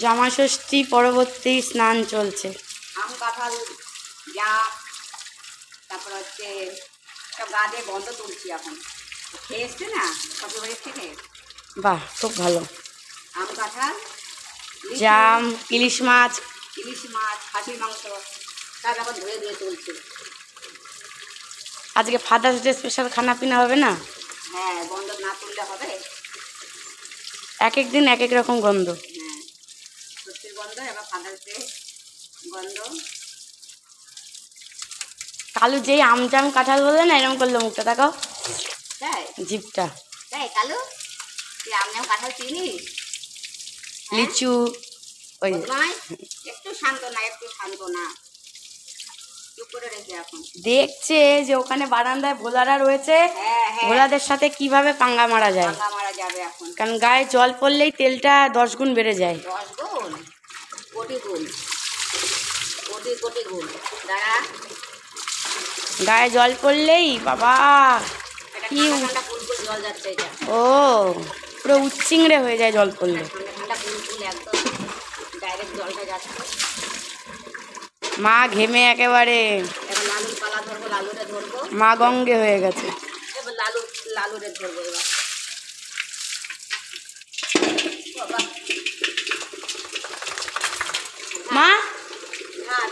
জামা ষষ্ঠী পরবর্তী স্নান চলছে। আম কাঁঠাল যা তারপর হচ্ছে সব গা দিয়ে গন্ধ তুলছি এখন। খেয়ে এসছে না শ্বশুর বাড়ির থেকে। বাহ, খুব ভালো। আম কাঁঠাল, জাম, ইলিশ মাছ, খাসির মাংস সব এখন ধুয়ে ধুয়ে তুলছি। আজকে ফাদার্স ডে স্পেশাল খানা পিনা হবে না? হ্যাঁ, গন্ধ না তুললে হবে? এক এক দিন এক এক রকম গন্ধ। হ্যাঁ, ষষ্ঠীর গন্ধ, এবার ফাদার্স ডে গন্ধ। কালু যেই আম জাম কাঁঠাল বললে না, এরকম করলো মুখটা, দেখাও তাই জিভটা। তাই কালু তুই আম জাম কাঁঠাল চিনিস? লিচু, ওই নয়, একটু শান্ত না, একটু শান্ত না, চুপ করে রেখে এখন দেখছে যে ওখানে বারান্দায় ভোলারা রয়েছে। হ্যাঁ হ্যাঁ, ভোলাদের সাথে কিভাবে পাঙ্গা মারা যায়, পাঙ্গা মারা যাবে এখন। কারণ গায়ে জল পড়লেই তেলটা 10 গুণ বেড়ে যায়। 10 গুণ, কোটি গুণ, কোটি কোটি গুণ। দাঁড়া, গায়ে জল পড়লেই বাবা কি ঠান্ডা ফুলফুল জল যাচ্ছে এটা। ও, পুরো উচ্চিংড়ে হয়ে যায় জল পড়লে। ঠান্ডা ঠান্ডা ফুলফুল একদম ডাইরেক্ট জলটা যাচ্ছে। মা ঘেমে একেবারে এবার লালুর পালা ধরবো, লালুরে ধরবো। মা গঙ্গে হয়ে গেছে। এবার লালুরে ধরবো এবার। বাবা, মা ভাত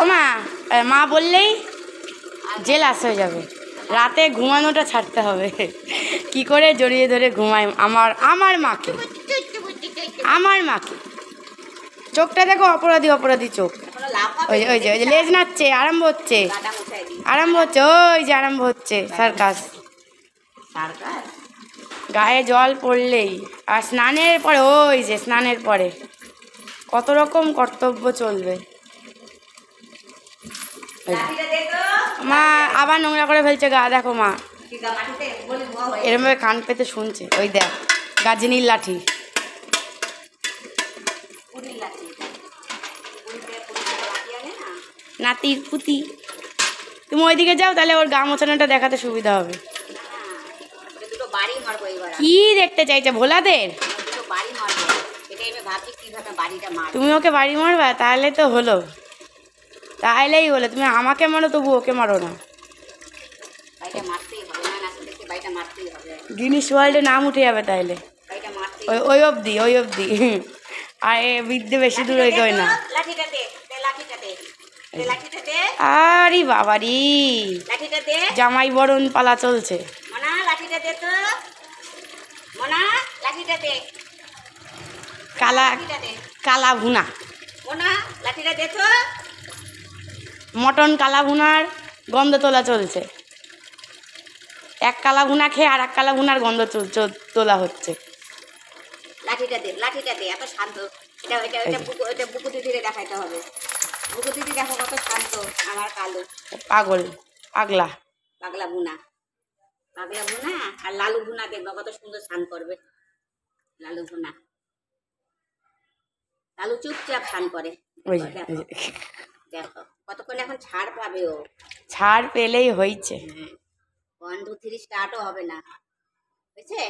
ও মা, মা বললেই জেলাস হয়ে যাবে। রাতে ঘুমানোটা ছাড়তে হবে। কি করে জড়িয়ে ধরে ঘুমায় আমার মাকে, আমার মাকে। চোখটা দেখো, অপরাধী অপরাধী চোখ। ওই যে ওই যে ওই যে লেজ নাচছে, আরম্ভ হচ্ছে, আরম্ভ হচ্ছে, ওই যে আরম্ভ হচ্ছে সার্কাস। গায়ে জল পড়লেই আর স্নানের পরে, ওই যে স্নানের পরে কত রকম কর্তব্য চলবে। মা আবার নোংরা করে ফেলছে গা, দেখো মা এরমভাবে কান পেতে শুনছে। ওই দেখ, গাজিনীর লাঠি। নাতির পুতি। তুমি ওইদিকে যাও, তাহলে ওর গা মোছানোটা দেখাতে সুবিধা হবে। কি দেখতে চাইছে ভোলাদের? তুমি ওকে বাড়ি মারবা? তাহলে তো হলো, তাহলেই হলো। তুমি আমাকে মারো, তবু ওকে মারো না। গিনিস ওয়ার্ল্ডে নাম উঠে যাবে তাইলে। ওই অবধি, ওই অবধি। আর এ বিদ্যে বেশি দূর হয়ে না। আরে বাবারি, জামাই বরণ পালা চলছে। কালা কালা ভুনা, মটন কালা ভুনার গন্ধ তোলা চলছে। এক কালা ভুনা খেয়ে আর এক কালা ভুনার গন্ধ তোলা হচ্ছে। লাঠিটা দে, এত শান্ত। এটা বুকু দিদিরে দেখাইতে হবে। বুকু দিদি দেখো কত শান্ত আমার কালু। পাগল, পাগলা, পাগলা ভুনা আর লালু ভুনা দেখবো কত সুন্দর স্নান করবে। লালু ভুনা, লালু চুপচাপ স্নান করে। দেখো কতক্ষণ এখন ছাড় পাবে ও। ছাড় পেলেই হয়েছে। 1 2 3 স্টার্টও হবে না, বুঝছে?